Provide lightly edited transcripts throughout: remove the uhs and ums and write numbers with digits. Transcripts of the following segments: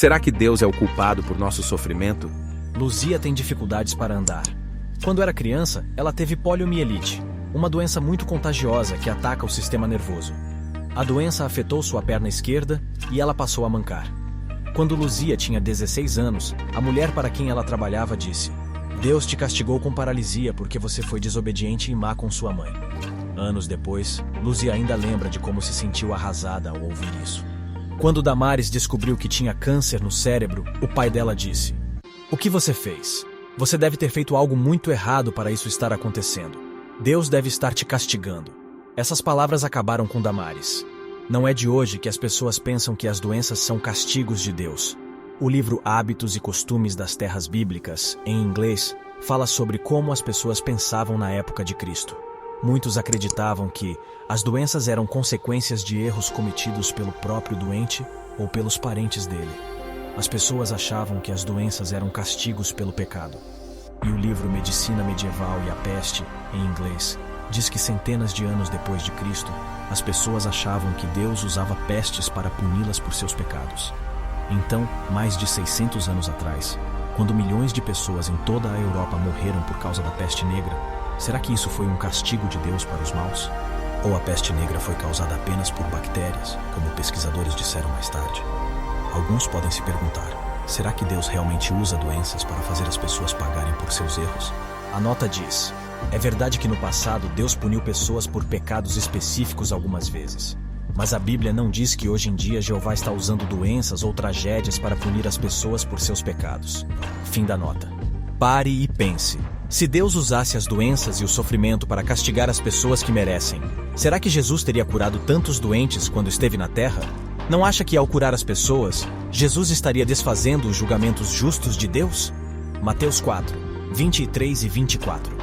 Será que Deus é o culpado por nosso sofrimento? Luzia tem dificuldades para andar. Quando era criança, ela teve poliomielite, uma doença muito contagiosa que ataca o sistema nervoso. A doença afetou sua perna esquerda e ela passou a mancar. Quando Luzia tinha 16 anos, a mulher para quem ela trabalhava disse: "Deus te castigou com paralisia porque você foi desobediente e má com sua mãe." Anos depois, Luzia ainda lembra de como se sentiu arrasada ao ouvir isso. Quando Damares descobriu que tinha câncer no cérebro, o pai dela disse: "O que você fez? Você deve ter feito algo muito errado para isso estar acontecendo. Deus deve estar te castigando." Essas palavras acabaram com Damares. Não é de hoje que as pessoas pensam que as doenças são castigos de Deus. O livro Hábitos e Costumes das Terras Bíblicas, em inglês, fala sobre como as pessoas pensavam na época de Cristo. Muitos acreditavam que as doenças eram consequências de erros cometidos pelo próprio doente ou pelos parentes dele. As pessoas achavam que as doenças eram castigos pelo pecado. E o livro Medicina Medieval e a Peste, em inglês, diz que centenas de anos depois de Cristo, as pessoas achavam que Deus usava pestes para puni-las por seus pecados. Então, mais de 600 anos atrás, quando milhões de pessoas em toda a Europa morreram por causa da peste negra, será que isso foi um castigo de Deus para os maus? Ou a peste negra foi causada apenas por bactérias, como pesquisadores disseram mais tarde? Alguns podem se perguntar: será que Deus realmente usa doenças para fazer as pessoas pagarem por seus erros? A nota diz: é verdade que no passado Deus puniu pessoas por pecados específicos algumas vezes. Mas a Bíblia não diz que hoje em dia Jeová está usando doenças ou tragédias para punir as pessoas por seus pecados. Fim da nota. Pare e pense. Se Deus usasse as doenças e o sofrimento para castigar as pessoas que merecem, será que Jesus teria curado tantos doentes quando esteve na Terra? Não acha que ao curar as pessoas, Jesus estaria desfazendo os julgamentos justos de Deus? Mateus 4, 23 e 24.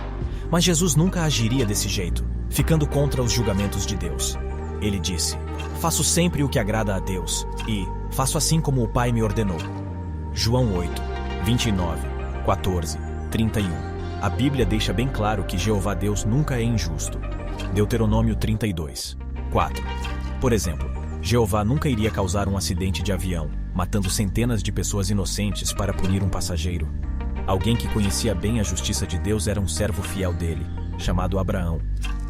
Mas Jesus nunca agiria desse jeito, ficando contra os julgamentos de Deus. Ele disse: "Faço sempre o que agrada a Deus, e faço assim como o Pai me ordenou." João 8, 29, 14, 31. A Bíblia deixa bem claro que Jeová Deus nunca é injusto. Deuteronômio 32, 4. Por exemplo, Jeová nunca iria causar um acidente de avião, matando centenas de pessoas inocentes para punir um passageiro. Alguém que conhecia bem a justiça de Deus era um servo fiel dele, chamado Abraão.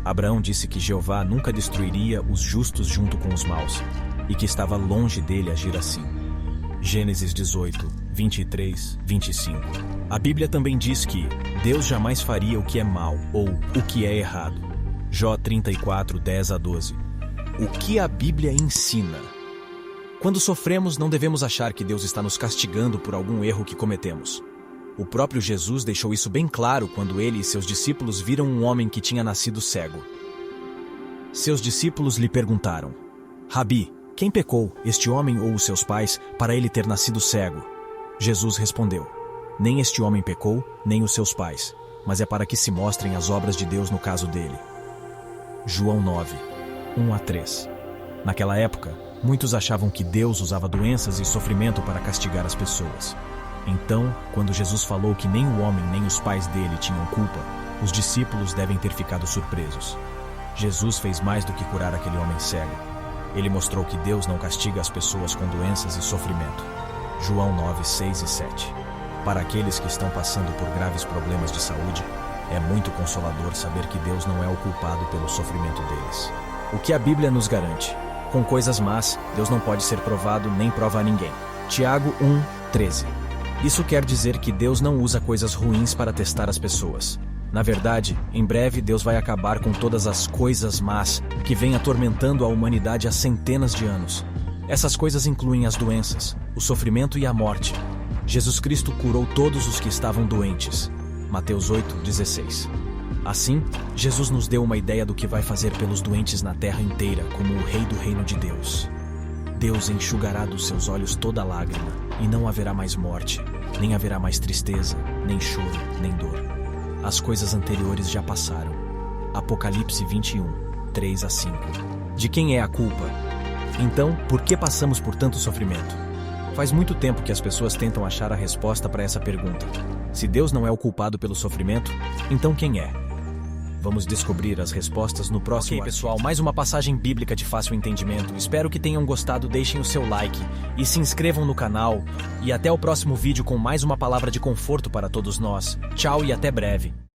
Abraão disse que Jeová nunca destruiria os justos junto com os maus, e que estava longe dele agir assim. Gênesis 18, 23, 25. A Bíblia também diz que Deus jamais faria o que é mal ou o que é errado. Jó 34, 10 a 12. O que a Bíblia ensina? Quando sofremos, não devemos achar que Deus está nos castigando por algum erro que cometemos. O próprio Jesus deixou isso bem claro quando ele e seus discípulos viram um homem que tinha nascido cego. Seus discípulos lhe perguntaram: "Rabi, quem pecou, este homem ou os seus pais, para ele ter nascido cego?" Jesus respondeu: "Nem este homem pecou, nem os seus pais, mas é para que se mostrem as obras de Deus no caso dele." João 9, 1 a 3. Naquela época, muitos achavam que Deus usava doenças e sofrimento para castigar as pessoas. Então, quando Jesus falou que nem o homem nem os pais dele tinham culpa, os discípulos devem ter ficado surpresos. Jesus fez mais do que curar aquele homem cego. Ele mostrou que Deus não castiga as pessoas com doenças e sofrimento. João 9, 6 e 7. Para aqueles que estão passando por graves problemas de saúde, é muito consolador saber que Deus não é o culpado pelo sofrimento deles. O que a Bíblia nos garante? Com coisas más, Deus não pode ser provado nem prova a ninguém. Tiago 1, 13. Isso quer dizer que Deus não usa coisas ruins para testar as pessoas. Na verdade, em breve Deus vai acabar com todas as coisas más que vêm atormentando a humanidade há centenas de anos. Essas coisas incluem as doenças, o sofrimento e a morte. Jesus Cristo curou todos os que estavam doentes. Mateus 8, 16. Assim, Jesus nos deu uma ideia do que vai fazer pelos doentes na terra inteira, como o Rei do Reino de Deus. Deus enxugará dos seus olhos toda lágrima, e não haverá mais morte, nem haverá mais tristeza, nem choro, nem dor. As coisas anteriores já passaram. Apocalipse 21, 3 a 5. De quem é a culpa? Então, por que passamos por tanto sofrimento? Faz muito tempo que as pessoas tentam achar a resposta para essa pergunta. Se Deus não é o culpado pelo sofrimento, então quem é? Vamos descobrir as respostas no próximo. Ok, pessoal, mais uma passagem bíblica de fácil entendimento. Espero que tenham gostado, deixem o seu like e se inscrevam no canal. E até o próximo vídeo com mais uma palavra de conforto para todos nós. Tchau e até breve.